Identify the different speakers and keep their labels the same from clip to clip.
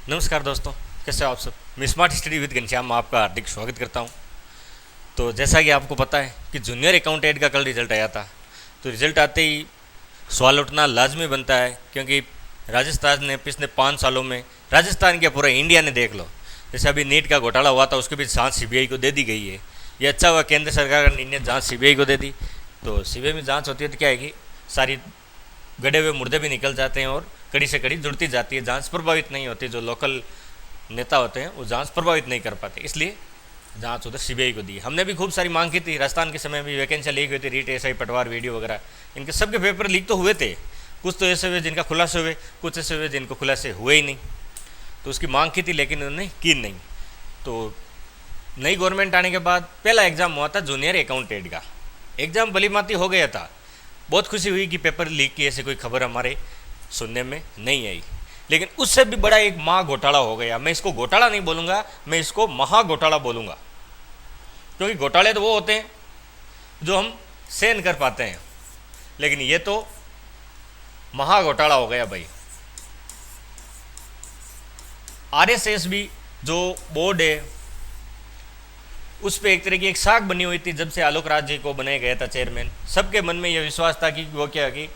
Speaker 1: नमस्कार दोस्तों, कैसे हो आप सब। मैं स्मार्ट स्टडी विद घनश्याम आपका हार्दिक स्वागत करता हूं। तो जैसा कि आपको पता है कि जूनियर अकाउंटेंट का कल रिजल्ट आया था। तो रिजल्ट आते ही सवाल उठना लाजमी बनता है, क्योंकि राजस्थान ने पिछले 5 सालों में, राजस्थान के पूरे इंडिया ने देख लो, जैसे अभी नीट का घोटाला हुआ था उसके भी जाँच सीबीआई को दे दी गई है। ये अच्छा हुआ केंद्र सरकार का निर्णय जाँच सीबीआई को दे दी। तो सीबीआई में जाँच होती है तो क्या है कि सारी गड़े हुए मुर्दे भी निकल जाते हैं और कड़ी से कड़ी जुड़ती जाती है, जांच प्रभावित नहीं होती। जो लोकल नेता होते हैं वो जांच प्रभावित नहीं कर पाते, इसलिए जांच उधर सीबीआई को दी। हमने भी खूब सारी मांग की थी, राजस्थान के समय भी वैकेंसी लीक हुई थी, रीट एसआई पटवार वीडियो वगैरह, इनके सबके पेपर लीक तो हुए थे। कुछ तो ऐसे हुए जिनका खुलासे हुए, कुछ ऐसे हुए जिनको खुलासे हुए ही नहीं। तो उसकी मांग की थी लेकिन उन्होंने की नहीं। तो नई गवर्नमेंट आने के बाद पहला एग्ज़ाम हुआ था जूनियर अकाउंटेंट का। एग्ज़ाम भलीभांति हो गया था, बहुत खुशी हुई कि पेपर लीक की ऐसी कोई खबर हमारे सुनने में नहीं आई। लेकिन उससे भी बड़ा एक महा घोटाला हो गया। मैं इसको घोटाला नहीं बोलूँगा, मैं इसको महा घोटाला बोलूँगा, क्योंकि घोटाले तो वो होते हैं जो हम सहन कर पाते हैं, लेकिन ये तो महा घोटाला हो गया भाई। आरएसएस भी जो बोर्ड है उस पर एक तरह की एक साख बनी हुई थी जब से आलोक राज जी को बनाया गया था चेयरमैन। सबके मन में यह विश्वास था कि वो क्या कि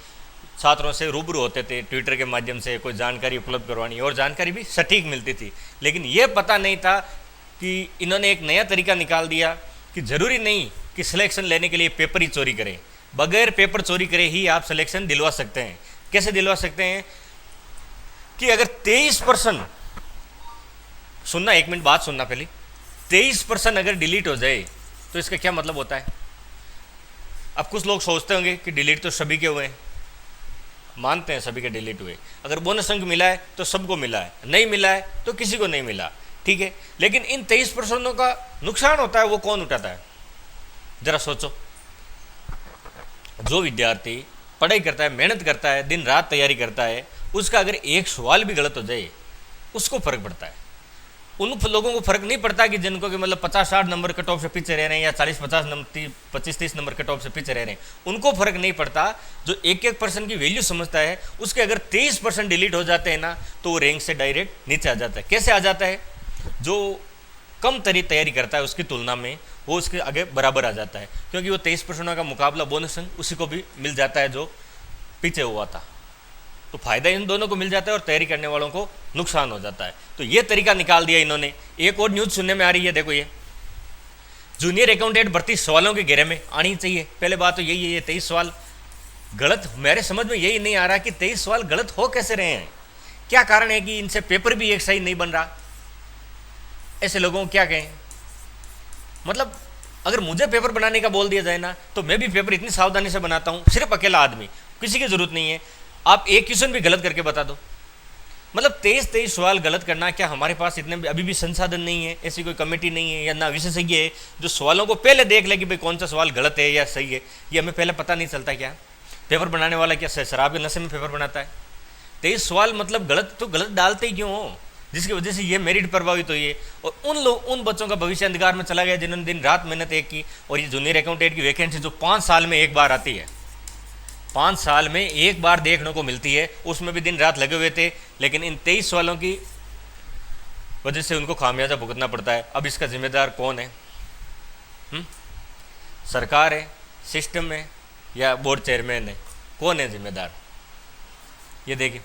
Speaker 1: छात्रों से रूबरू होते थे, ट्विटर के माध्यम से कोई जानकारी उपलब्ध करवानी, और जानकारी भी सटीक मिलती थी। लेकिन ये पता नहीं था कि इन्होंने एक नया तरीका निकाल दिया कि ज़रूरी नहीं कि सिलेक्शन लेने के लिए पेपर ही चोरी करें, बगैर पेपर चोरी करे ही आप सिलेक्शन दिलवा सकते हैं। कैसे दिलवा सकते हैं कि अगर 23%, सुनना, 1 मिनट बात सुनना पहले, 23% अगर डिलीट हो जाए तो इसका क्या मतलब होता है। अब कुछ लोग सोचते होंगे कि डिलीट तो सभी के हुए हैं, मानते हैं सभी के डिलीट हुए। अगर बोनस अंक मिला है तो सबको मिला है, नहीं मिला है तो किसी को नहीं मिला, ठीक है। लेकिन इन 23% का नुकसान होता है वो कौन उठाता है, जरा सोचो। जो विद्यार्थी पढ़ाई करता है, मेहनत करता है, दिन रात तैयारी करता है, उसका अगर एक सवाल भी गलत हो जाए उसको फर्क पड़ता है। उन लोगों को फर्क नहीं पड़ता कि जिनको कि मतलब 50-60 नंबर कट ऑफ से पीछे रह रहे हैं या 40-50 नंबर 25-30 नंबर कट ऑफ से पीछे रह रहे हैं, उनको फर्क नहीं पड़ता। जो 1-1% की वैल्यू समझता है, उसके अगर 23% डिलीट हो जाते हैं ना तो वो रैंक से डायरेक्ट नीचे आ जाता है। कैसे आ जाता है? जो कम तैयारी करता है उसकी तुलना में वो उसके आगे बराबर आ जाता है, क्योंकि वो 23% का मुकाबला बोनस अंक उसी को भी मिल जाता है जो पीछे हुआ था। तो फायदा इन दोनों को मिल जाता है और तैयारी करने वालों को नुकसान हो जाता है। तो ये तरीका निकाल दिया इन्होंने। एक और न्यूज़ सुनने में आ रही है, देखो, ये जूनियर अकाउंटेंट भर्ती सवालों के घेरे में आनी चाहिए। पहले बात तो यही है, ये 23 सवाल गलत, मेरे समझ में यही नहीं आ रहा कि 23 सवाल गलत हो कैसे रहे हैं। क्या कारण है कि इनसे पेपर भी एक सही नहीं बन रहा। ऐसे लोगों को क्या कहें, मतलब अगर मुझे पेपर बनाने का बोल दिया जाए ना तो मैं भी पेपर इतनी सावधानी से बनाता हूँ, सिर्फ अकेला आदमी, किसी की जरूरत नहीं है। आप एक क्वेश्चन भी गलत करके बता दो, मतलब 23 सवाल गलत करना, क्या हमारे पास इतने अभी भी संसाधन नहीं है, ऐसी कोई कमेटी नहीं है या ना विशेषज्ञ है जो सवालों को पहले देख ले कि भाई कौन सा सवाल गलत है या सही है। ये हमें पहले पता नहीं चलता क्या? पेपर बनाने वाला क्या शराब के नशे में पेपर बनाता है? 23 सवाल मतलब गलत तो गलत डालते ही क्यों हो, जिसकी वजह से ये मेरिट प्रभावित हुई है और उन बच्चों का भविष्य अंधकार में चला गया जिन्होंने दिन रात मेहनत एक की। और ये जूनियर अकाउंटेंट की वैकेंसी जो 5 साल में एक बार आती है, 5 साल में एक बार देखने को मिलती है, उसमें भी दिन रात लगे हुए थे, लेकिन इन 23 सवालों की वजह से उनको खामियाजा भुगतना पड़ता है। अब इसका जिम्मेदार कौन है? सरकार है, सिस्टम है, या बोर्ड चेयरमैन है? कौन है जिम्मेदार? ये देखिए,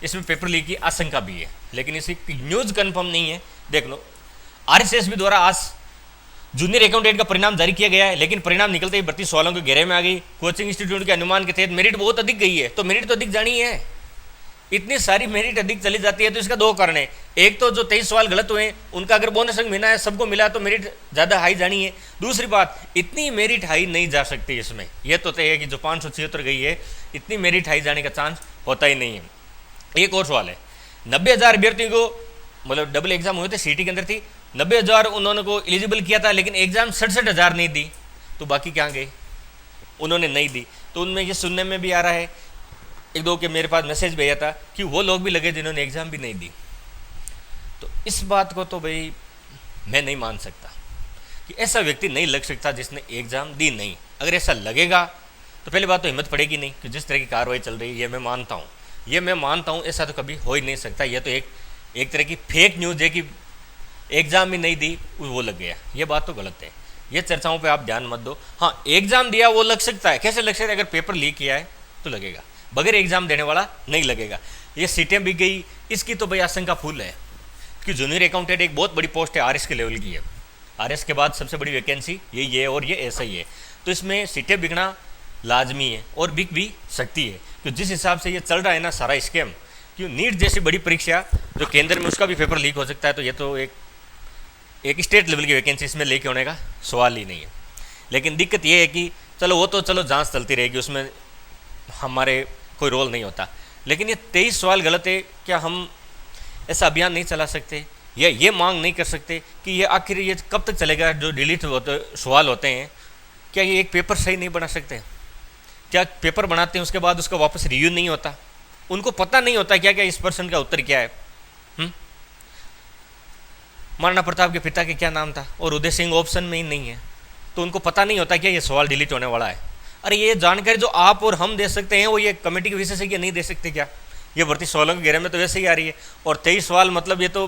Speaker 1: इसमें पेपर लीक की आशंका भी है, लेकिन इसकी न्यूज़ कंफर्म नहीं है। देख लो, आरएसएस भी द्वारा आज जूनियर अकाउंटेंट का परिणाम जारी किया गया है, लेकिन परिणाम निकलते ही 32 सवालों के घेरे में आ गई। कोचिंग इंस्टीट्यूट के अनुमान के तहत मेरिट बहुत अधिक गई है, तो मेरिट तो अधिक जानी है। इतनी सारी मेरिट अधिक चली जाती है तो इसका 2 कारण है। एक तो जो 23 सवाल गलत हुए उनका अगर बोनस अंक मिला है, सबको मिला, तो मेरिट ज़्यादा हाई जानी है। दूसरी बात, इतनी मेरिट हाई नहीं जा सकती इसमें, यह तो तय है कि जो 576 गई है, इतनी मेरिट हाई जाने का चांस होता ही नहीं है। एक और सवाल है, 90,000 अभ्यर्थियों को, मतलब डबल एग्जाम हुए थे, सीटी के अंदर थी, 90,000 उन्होंने को एलिजिबल किया था, लेकिन एग्जाम 67,000 नहीं दी, तो बाकी क्या गए? उन्होंने नहीं दी। तो उनमें ये सुनने में भी आ रहा है, एक दो के मेरे पास मैसेज भेजा था कि वो लोग भी लगे जिन्होंने एग्जाम भी नहीं दी। तो इस बात को तो भाई मैं नहीं मान सकता कि ऐसा व्यक्ति नहीं लग सकता जिसने एग्जाम दी नहीं। अगर ऐसा लगेगा तो पहली बात तो हिम्मत पड़ेगी नहीं कि जिस तरह की कार्रवाई चल रही है, ये मैं मानता हूँ, ऐसा तो कभी हो ही नहीं सकता। यह तो एक एक तरह की फेक न्यूज़ है कि एग्ज़ाम भी नहीं दी वो लग गया, ये बात तो गलत है। ये चर्चाओं पे आप ध्यान मत दो। हाँ, एग्ज़ाम दिया वो लग सकता है, कैसे लग सकता है? अगर पेपर लीक किया है तो लगेगा, बगैर एग्ज़ाम देने वाला नहीं लगेगा। ये सीटें भी गई, इसकी तो भाई आशंका फुल है कि जूनियर अकाउंटेंट एक बहुत बड़ी पोस्ट है, आरएस के लेवल की है। आरएस के बाद सबसे बड़ी वैकेंसी यही है और ये ऐसा ही है, तो इसमें सीटें बिकना लाजमी है और बिक भी सकती है। तो जिस हिसाब से ये चल रहा है ना सारा स्कैम, क्यों नीट जैसी बड़ी परीक्षा जो केंद्र में, उसका भी पेपर लीक हो सकता है, तो ये तो एक स्टेट लेवल की वैकेंसी इसमें लेके होने का सवाल ही नहीं है। लेकिन दिक्कत ये है कि चलो जांच चलती रहेगी, उसमें हमारे कोई रोल नहीं होता। लेकिन ये 23 सवाल गलत है, क्या हम ऐसा अभियान नहीं चला सकते या ये मांग नहीं कर सकते कि ये आखिर ये कब तक चलेगा? जो डिलीट सवाल होते हैं, क्या ये एक पेपर सही नहीं बना सकते? क्या पेपर बनाते हैं उसके बाद उसका वापस रिव्यू नहीं होता? उनको पता नहीं होता क्या क्या इस प्रश्न का उत्तर क्या है। महाराणा प्रताप के पिता के क्या नाम था और उदय सिंह ऑप्शन में ही नहीं है, तो उनको पता नहीं होता क्या ये सवाल डिलीट होने वाला है। अरे ये जानकारी जो आप और हम दे सकते हैं वो ये कमेटी के विषय से क्या नहीं दे सकते क्या? ये भर्ती सवालों के घेरे में तो वैसे ही आ रही है। और 23 सवाल मतलब ये तो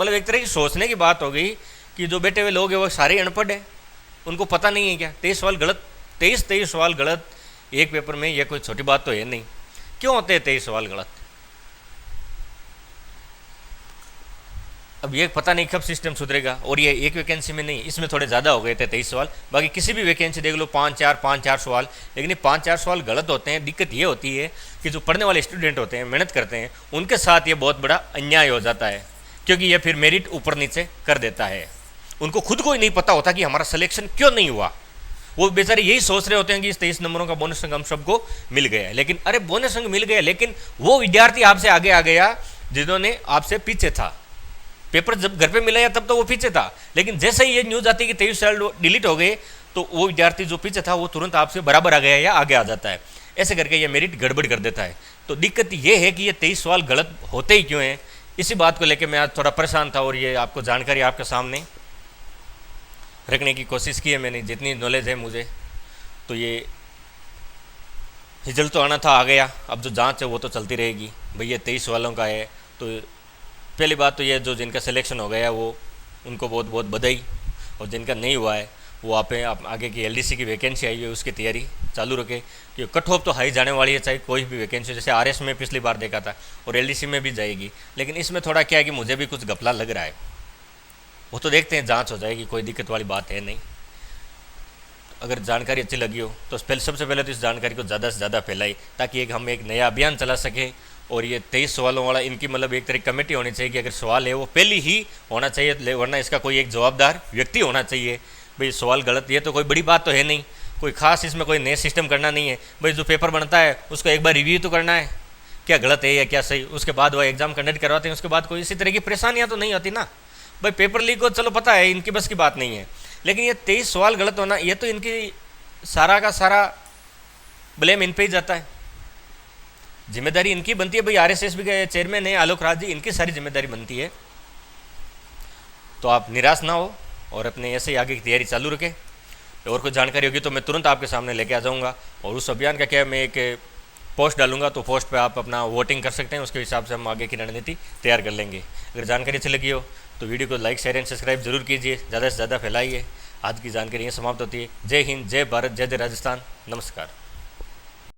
Speaker 1: एक तरह की सोचने की बात हो गई कि जो बैठे हुए लोग हैं वो सारे अनपढ़ हैं, उनको पता नहीं है क्या? 23 सवाल गलत, 23 सवाल गलत एक पेपर में, ये कोई छोटी बात तो है नहीं। क्यों होते हैं 23 सवाल गलत? अब ये पता नहीं कब सिस्टम सुधरेगा। और ये एक वैकेंसी में नहीं, इसमें थोड़े ज़्यादा हो गए थे 23 सवाल। बाकी किसी भी वैकेंसी देख लो 5-4 सवाल, लेकिन ये 5-4 सवाल गलत होते हैं। दिक्कत ये होती है कि जो पढ़ने वाले स्टूडेंट होते हैं, मेहनत करते हैं, उनके साथ ये बहुत बड़ा अन्याय हो जाता है, क्योंकि ये फिर मेरिट ऊपर नीचे कर देता है। उनको खुद को ही नहीं पता होता कि हमारा सिलेक्शन क्यों नहीं हुआ। वो बेचारे यही सोच रहे होते हैं कि इस 23 नंबरों का बोनस अंक हम सबको मिल गया है। लेकिन अरे बोनस अंक मिल गया, लेकिन वो विद्यार्थी आपसे आगे आ गया जिन्होंने आपसे पीछे था। पेपर जब घर पे मिला या तब तो वो पीछे था, लेकिन जैसे ही ये न्यूज़ आती है कि 23 साल डिलीट हो गए, तो वो विद्यार्थी जो पीछे था वो तुरंत आपसे बराबर आ गया या आगे आ जाता है। ऐसे करके ये मेरिट गड़बड़ कर देता है। तो दिक्कत ये है कि ये 23 सवाल गलत होते ही क्यों हैं, इसी बात को लेकर मैं आज थोड़ा परेशान था और ये आपको जानकारी आपके सामने रखने की कोशिश की है मैंने, जितनी नॉलेज है मुझे। तो ये रिजल्ट तो आना था, आ गया। अब जो जांच है वो तो चलती रहेगी। भैया 23 सवालों का है, तो पहली बात तो ये जो जिनका सिलेक्शन हो गया वो उनको बहुत बहुत बधाई, और जिनका नहीं हुआ है वो आप आगे की एलडीसी की वैकेंसी आई है उसकी तैयारी चालू रखें, कि कट ऑफ तो हाई जाने वाली है चाहे कोई भी वैकेंसी। जैसे आरएस में पिछली बार देखा था और एलडीसी में भी जाएगी, लेकिन इसमें थोड़ा क्या है कि मुझे भी कुछ घपला लग रहा है। वो तो देखते हैं, जांच हो जाएगी, कोई दिक्कत वाली बात है नहीं। अगर जानकारी अच्छी लगी हो तो सबसे पहले तो इस जानकारी को ज़्यादा से ज़्यादा फैलाई, ताकि हम एक नया अभियान चला सकें। और ये 23 सवालों वाला, इनकी एक तरह कमेटी होनी चाहिए कि अगर सवाल है वो पहले ही होना चाहिए, वरना इसका कोई एक जवाबदार व्यक्ति होना चाहिए। भाई सवाल गलत, ये तो कोई बड़ी बात तो है नहीं, कोई खास इसमें कोई नया सिस्टम करना नहीं है। भाई जो पेपर बनता है उसको एक बार रिव्यू तो करना है, क्या गलत है या क्या सही, उसके बाद वो एग्ज़ाम कंडक्ट करवाते हैं, उसके बाद कोई इसी तरह की परेशानियाँ तो नहीं होती ना। भाई पेपर लीक हो, चलो पता है इनकी बस की बात नहीं है, लेकिन ये 23 सवाल गलत होना, ये तो इनकी सारा का सारा ब्लेम इन पे ही जाता है। जिम्मेदारी इनकी बनती है। भाई आरएसएस भी के चेयरमैन है आलोक राज जी, इनकी सारी जिम्मेदारी बनती है। तो आप निराश ना हो और अपने ऐसे ही आगे की तैयारी चालू रखें। और कोई जानकारी होगी तो मैं तुरंत आपके सामने लेके आ जाऊंगा। और उस अभियान का क्या, मैं एक पोस्ट डालूंगा, तो पोस्ट पे आप अपना वोटिंग कर सकते हैं, उसके हिसाब से हम आगे की रणनीति तैयार कर लेंगे। अगर जानकारी अच्छी लगी हो तो वीडियो को लाइक शेयर एंड सब्सक्राइब जरूर कीजिए, ज़्यादा से ज़्यादा फैलाइए। आज की जानकारी यहाँ समाप्त होती है। जय हिंद, जय भारत, जय जय राजस्थान, नमस्कार।